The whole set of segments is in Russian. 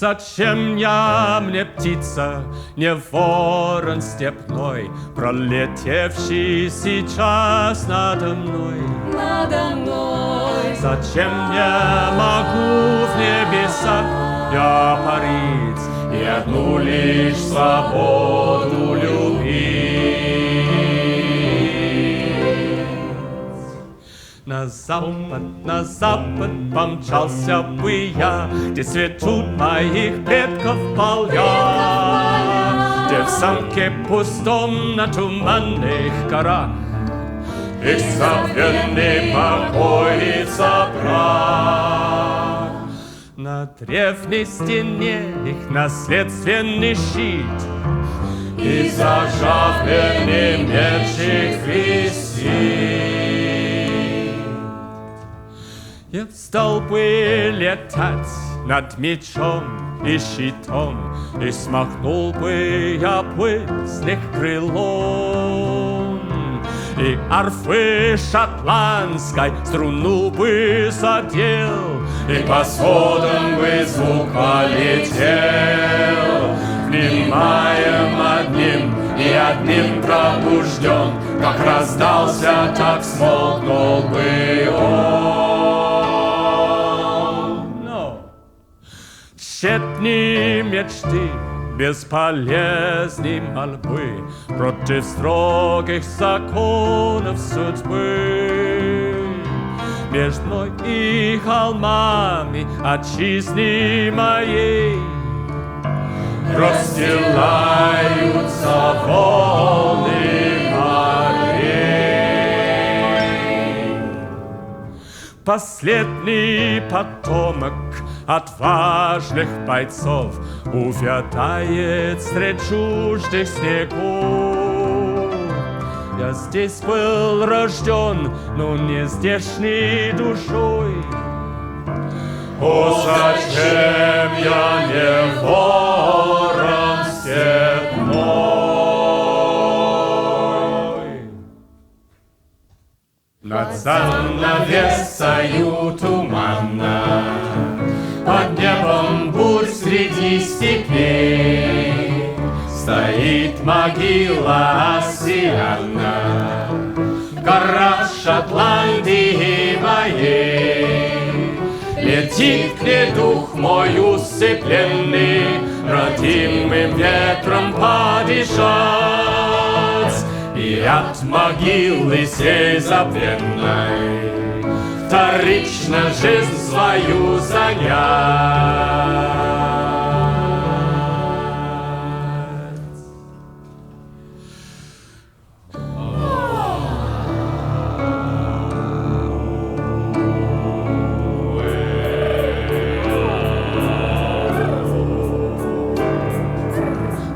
Зачем мне птица, не ворон степной, пролетевший сейчас надо мной? Надо мной. Зачем я могу в небесах я парить и одну лишь свободу любить? На запад помчался бы я, где цветут моих предков поля, где в замке пустом на туманных горах их забвенный покоится прах. На древней стене их наследственный щит и заржавленный мечик висит. Я стал бы летать над мечом и щитом, и смахнул бы я с них крылом, и арфы шотландской струну бы задел, и по сводам бы звук полетел. Внимаем одним и одним пробужден, как раздался, так смолкнул бы он. Тщетны мечты, бесполезны мольбы против строгих законов судьбы. Между мной и холмами отчизны моей расстилаются волны морей. Последний потомок отважных бойцов увядает средь чуждых снегов. Я здесь был рожден, но не здешней душой. О, зачем я не ворон степной? Над занавесою туманно, под небом бурь среди степей, стоит могила Осиана, гора Шотландии моей. Летит к ней дух мой усыпленный, родимым ветром подышать, и от могилы сей забвенной вторично жизнь свою занять.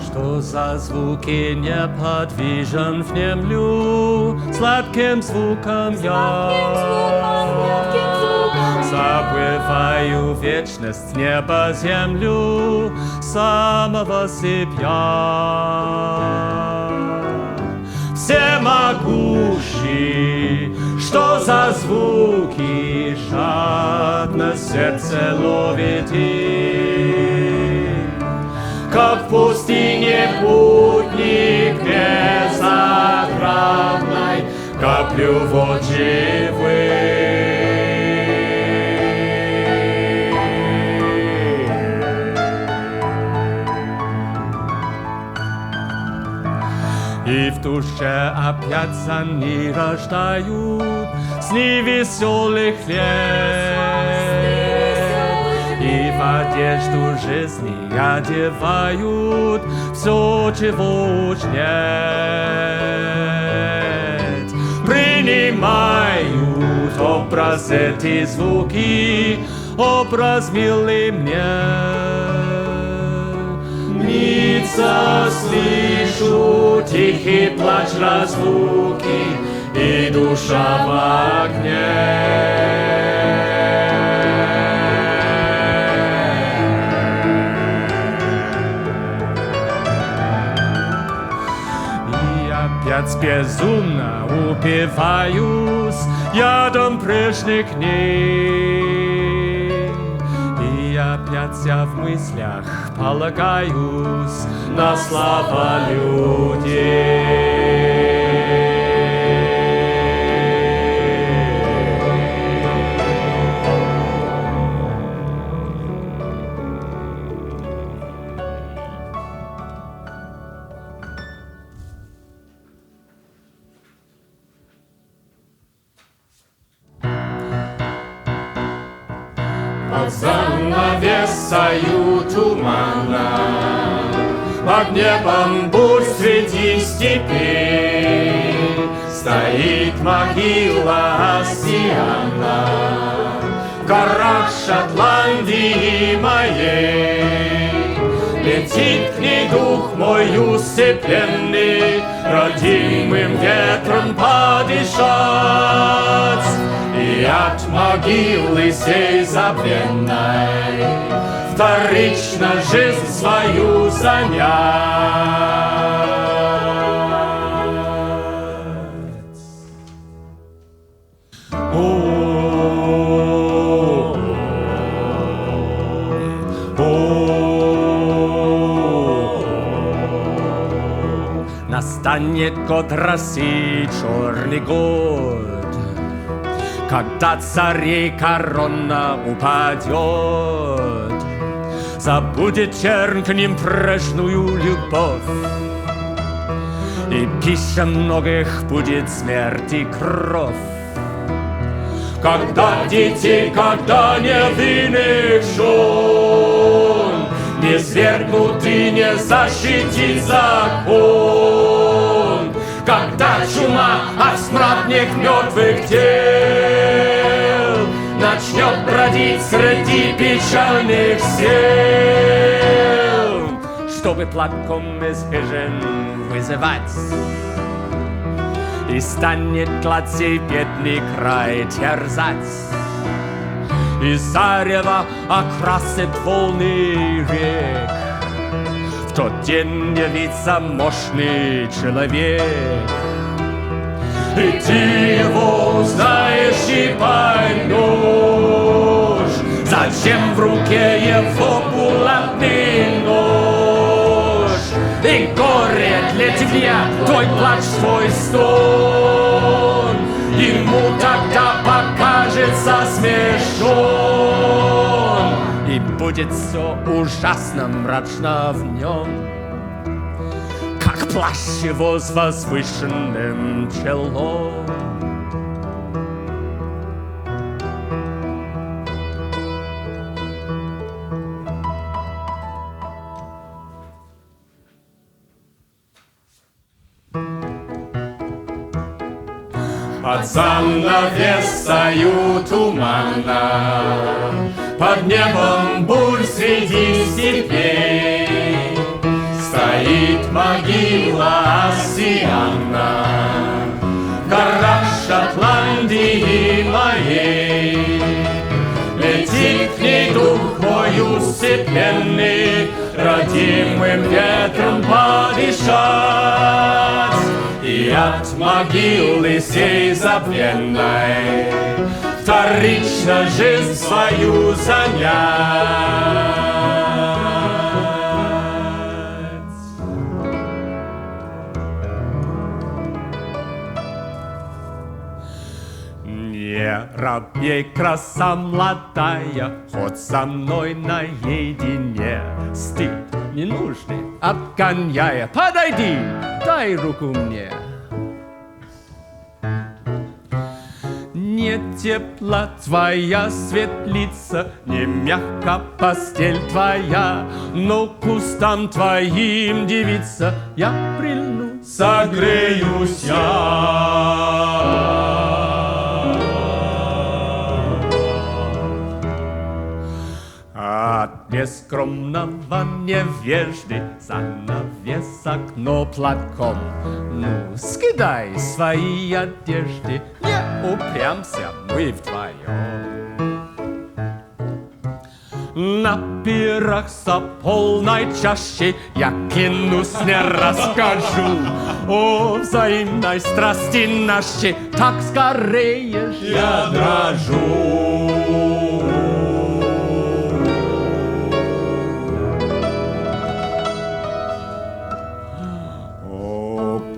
Что за звуки неподвижен внемлю, сладким звуком я забываю вечность, небо, землю, самого себя. Всемогущий, что за звуки жадно сердце ловит и как в пустыне путник безотрадной каплю вод живых. И в душе опять сны рождают сны веселых лет, и в одежду жизни одевают все, чего уж нет. Принимают образ эти звуки, образ милый мне. Мнится, слышу тихий плач разлуки, и душа в огне. Опять безумно упиваюсь ядом прежних дней, и И опять я в мыслях полагаюсь на слова людей. Под занавесою тумана, под небом бурь среди степей, стоит могила Осиана в горах Шотландии моей. Летит к ней дух мой усыпленный, родимым ветром подышать, и от могилы сей забвенной вторично жизнь свою занять. Настанет год росы, черный год, когда царей корона упадет, забудет чернь к ним прежнюю любовь, и пища многих будет смерть и кровь. Когда детей, когда невинных жен не свергнут и не защитит закон, когда чума от смрадных мертвых тел начнет бродить среди печальных сел, чтобы платком из хижин вызывать, и станет глад сей бедный край терзать, и зарево окрасит волны рек. В тот день явится мощный человек, и ты его узнаешь и поймешь, зачем в руке его булатный нож. И горе для тебя, твой плач, твой стон, ему тогда покажется смешон, и будет все ужасно мрачно в нем, как плащ его с возвышенным челом. Под занавесою тумана, под небом бурь среди степей, стоит могила Осиана в горах Шотландии моей. Летит к ней дух мой усыпленный, родимым ветром подышать, и от могилы сей забвенной вторично жизнь свою занять. Не робей, краса молодая, хоть со мной наедине. Стыд ненужный отгоняя, подойди, дай руку мне. Не тепла твоя светлица, не мягка постель твоя, но к кустам твоим, девица, я прильну, согреюсь я. От бескромного невежды занавес окно платком. Ну, скидай свои одежды, не упрямся, мы вдвоем. На пирах за полной чашей я клянусь, не расскажу о взаимной страсти нашей, так скорее я дрожу.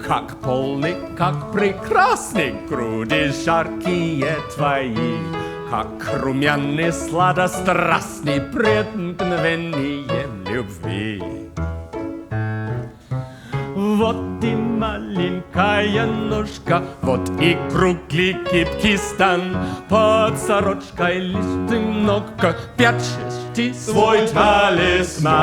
как полны, как прекрасны груди жаркие твои, как румяны, сладострастны пред мгновением любви. Вот и маленькая ножка, вот и круглый гибкий стан, под сорочкой лишь ты много прячешь ты свой талисман.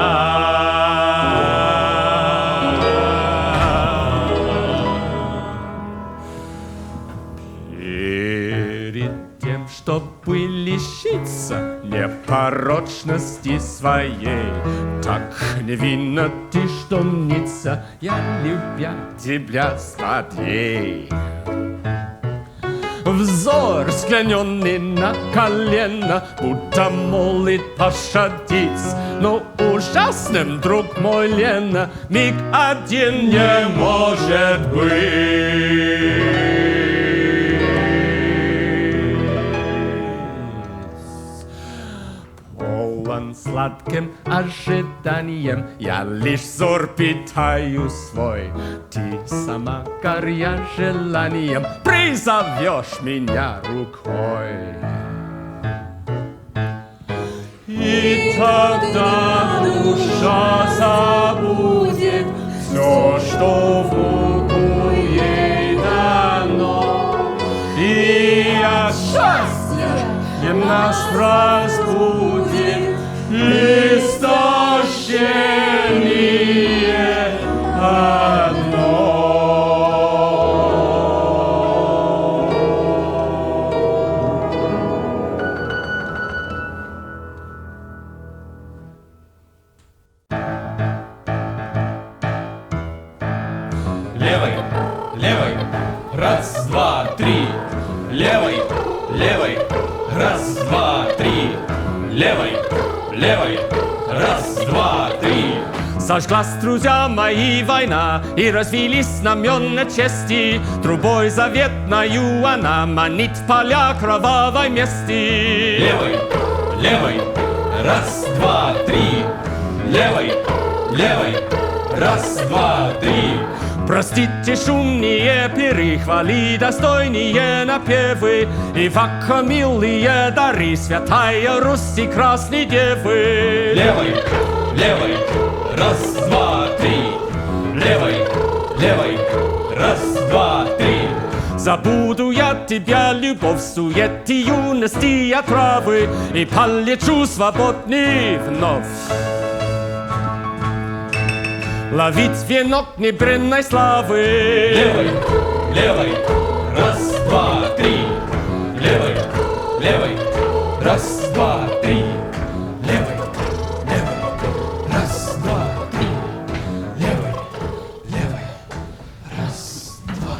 Перед тем, чтобы лишиться непорочности своей, так невинно ты, что мнится, я, любя тебя, злодей. Взор склоненный на колено, будто молит пощадить, но ужасным, друг мой, Лена, миг один не может быть. Сладким ожиданием я лишь взор питаю свой. Ты сама, горя желанием, призовешь меня рукой. И тогда душа забудет все, что в руку ей дано, и от счастья нас разбудит истощение одно. Левой, левой, раз, два, три. Левой, левой, раз, два, три. Левой, левой, раз, два, три. Зажглась, друзья мои, война, и развились знамена чести. Трубой заветною она манит поля кровавой мести. Левой, левой, раз, два, три. Левой, левой, раз, два, три. Простите шумные пиры, хвали достойные напевы, и вако милые дары святая Руси красной девы. Левой, левой, раз, два, три. Левой, левой, раз, два, три. Забуду я тебя, любовь, суеты юности и отравы, и полечу свободный вновь. Ловить венок небренной славы. Левой, левой, раз, два, три. Левой, левой, раз, два, три. Левой, левой, раз, два, три. Левой, левой, раз, два.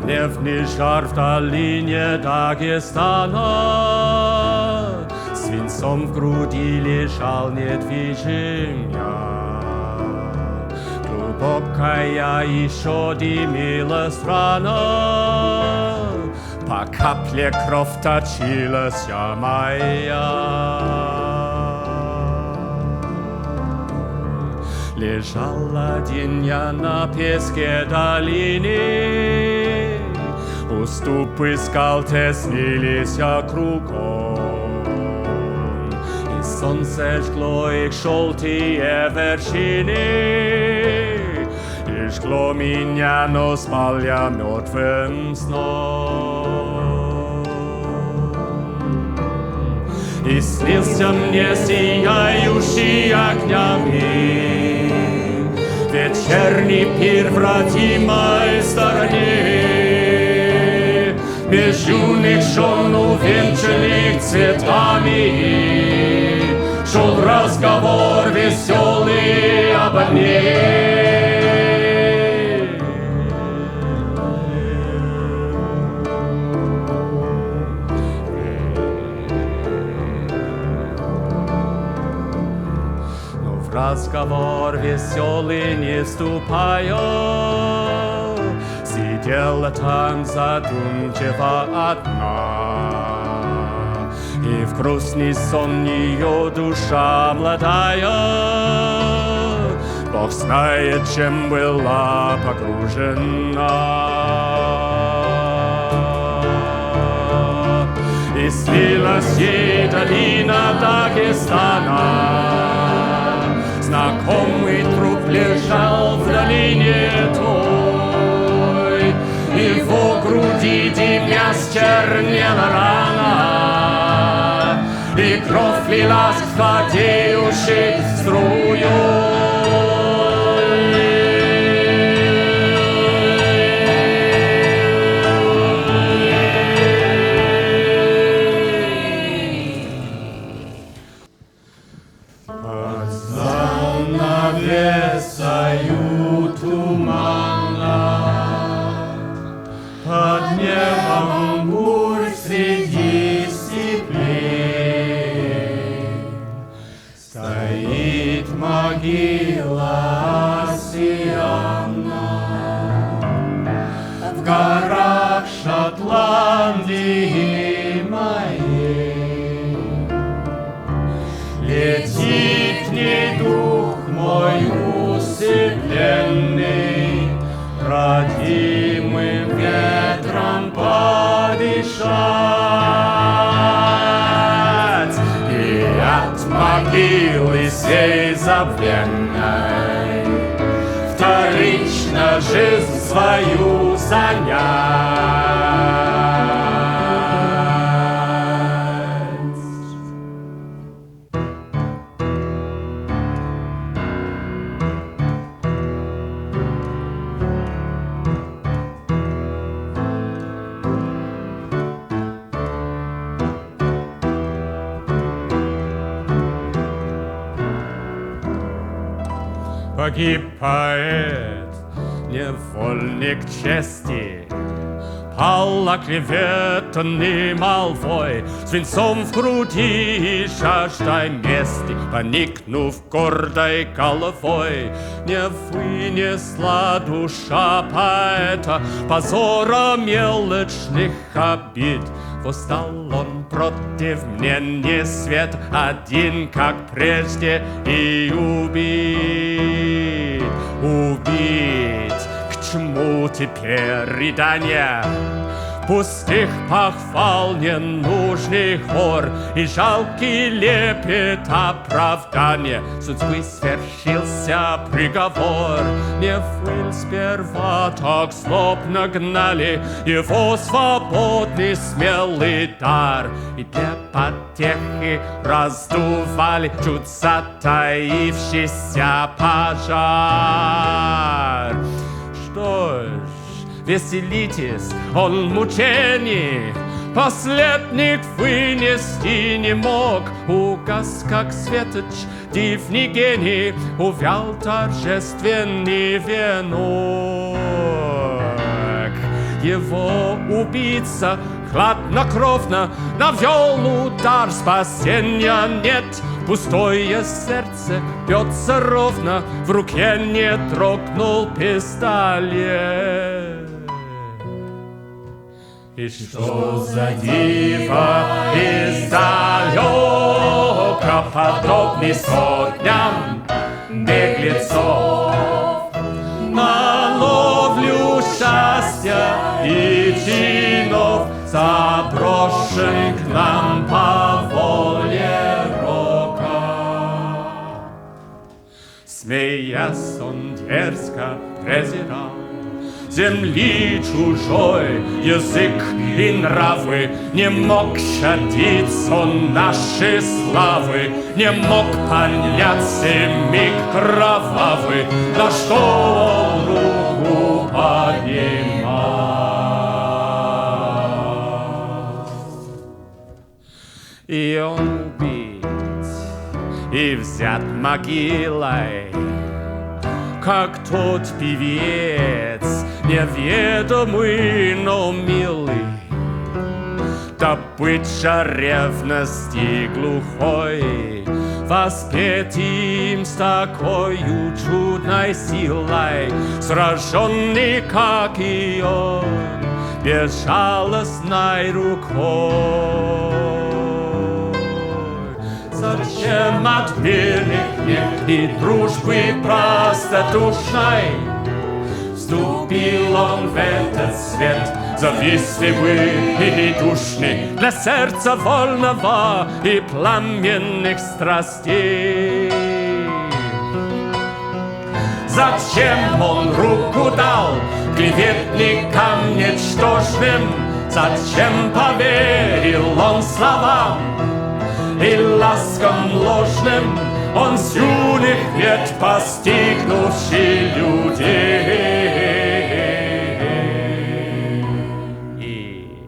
Гневный жар в долине Дагестана, свинцом в груди лежал недвижим я. Глубокая еще дымилась рана, по капле кровь точилась моя. Лежал один я на песке долины, уступы скал теснились кругом, и солнце жгло их желтые вершины, и жгло меня, но спал я мертвым сном. И снился мне сияющий огнями вечерний пир в родимой стороне, меж юных жен, увенчанных цветами, шел разговор веселый обо мне. разговор веселый не вступаю. Сидела там задумчиво одна, и в грустный сон ее душа молодая, Бог знает, чем была погружена. И снилась ей долина Дагестана, знакомый труп лежал в долине той, и в его груди дымясь чернела рана, и кровь лилась холодеющей струей. Навесаю тумана, под небом бурь среди степлей стоит могила Сиана в горах Шотландии моей. Летит к ней дух мой усыпленный, родимым ветром подышать, и от могилы сей забвенной вторично жизнь свою занять. Погиб поэт, невольник чести, пал оклеветанный молвой, свинцом в груди и жаждой мести, поникнув гордой головой. Не вынесла душа поэта позора мелочных обид. Восстал он против мнения свет один, как прежде, и убить. К чему теперь рыдания? Пустых похвал, ненужных хор и жалкий лепет оправдания. Судьбы свершился приговор. Не выл сперва, так злобно гнали его свободный смелый дар, и для потехи раздували чуть затаившийся пожар. Что ж, веселитесь, он мучений последних вынести не мог. Угас, как светоч, дивный гений, увял торжественный венок. Его убийца хладнокровно навел удар, спасения нет. Пустое сердце бьется ровно, в руке не дрогнул пистолет. И что за диво издалека, подобный сотням беглецов, на ловлю счастья и чинов заброшен к нам по воле рока. Смеясь, он дерзко презирал земли чужой язык и нравы, не мог щадить он нашей славы, не мог понять миг кровавый, на что он руку поднимал. И он убит, и взят могилой, как тот певец, неведомый, но милый. Добыча ревности глухой, воспеть им с такою чудной силой, сраженный, как и он, безжалостной рукой. Зачем от мирных лет и дружбы простодушной вступил он в этот свет, завистливый и душный, для сердца вольного и пламенных страстей? Зачем он руку дал клеветникам ничтожным? Зачем поверил он словам и ласкам ложным? Он с юных лет постигнувший людей. И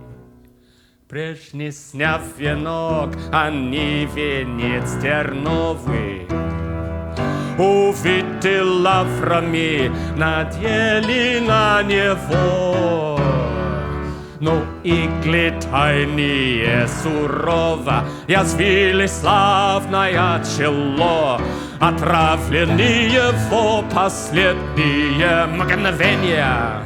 прежний сняв венок, они венец терновый увиты лаврами надели на него. Ну иглы тайные сурово язвили славное чело, отравлены его последние мгновения.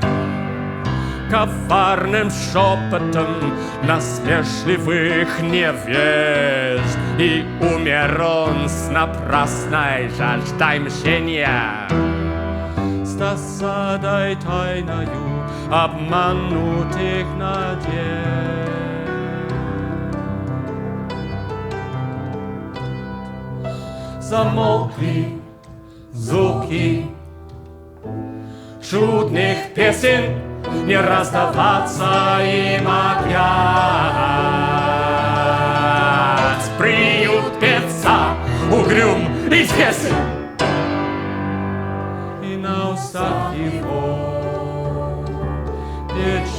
Коварным шепотом насмешливых невест, и умер он с напрасной жаждой мщения. С досадой тайною обманутых надежд. Замолкли звуки чудных песен, не раздаваться им опять. Приют певца угрюм и тесен, и на устах его печать.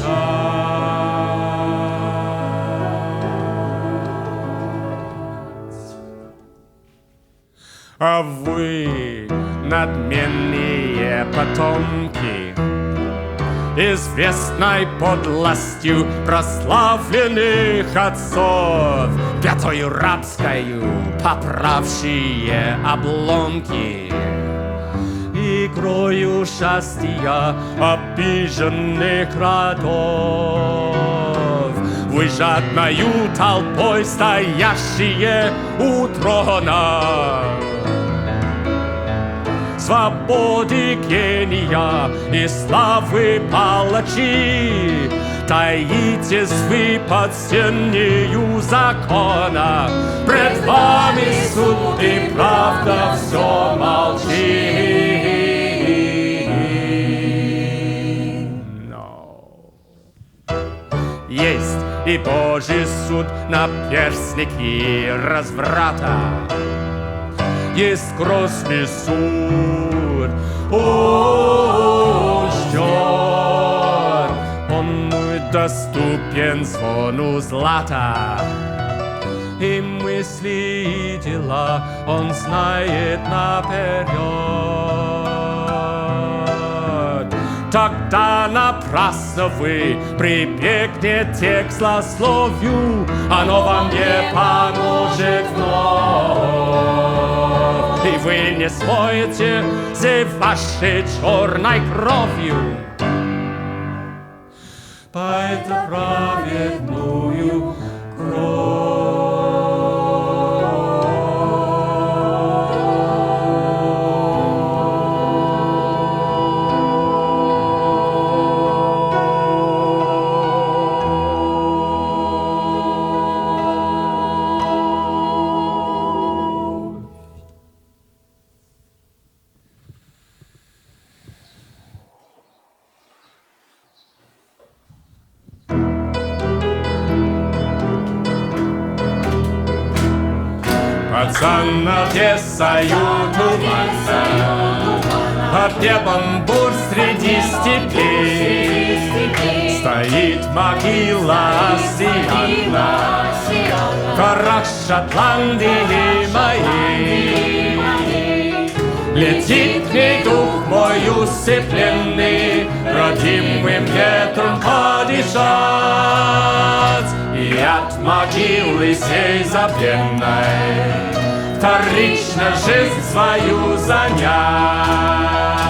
А вы, надменные потомки, известной подлостью прославленных отцов, пятою рабскою поправшие обломки, игрою счастья обиженных родов, вы жадною толпой стоящие у трона свободы гения и славы палачи, таитесь вы под сенью закона, пред вами суд и правда все молчит. Но есть и Божий суд на перстники разврата, есть грозный суд, он ждет, он доступен звону злата, и мысли и дела он знает наперед. Тогда напрасно вы прибегнете к злословию, оно вам не поможет вновь, и вы не смоете за вашей черной кровью поэта праведную кровь. Пацан Одессою туманно, под небом бурь среди степей стоит могила Осианна в горах Шотландии моей. Летит к ней дух мой усыпленный, родимым ветром подышать, и от могилы сей забвенной в вторично жизнь свою занять.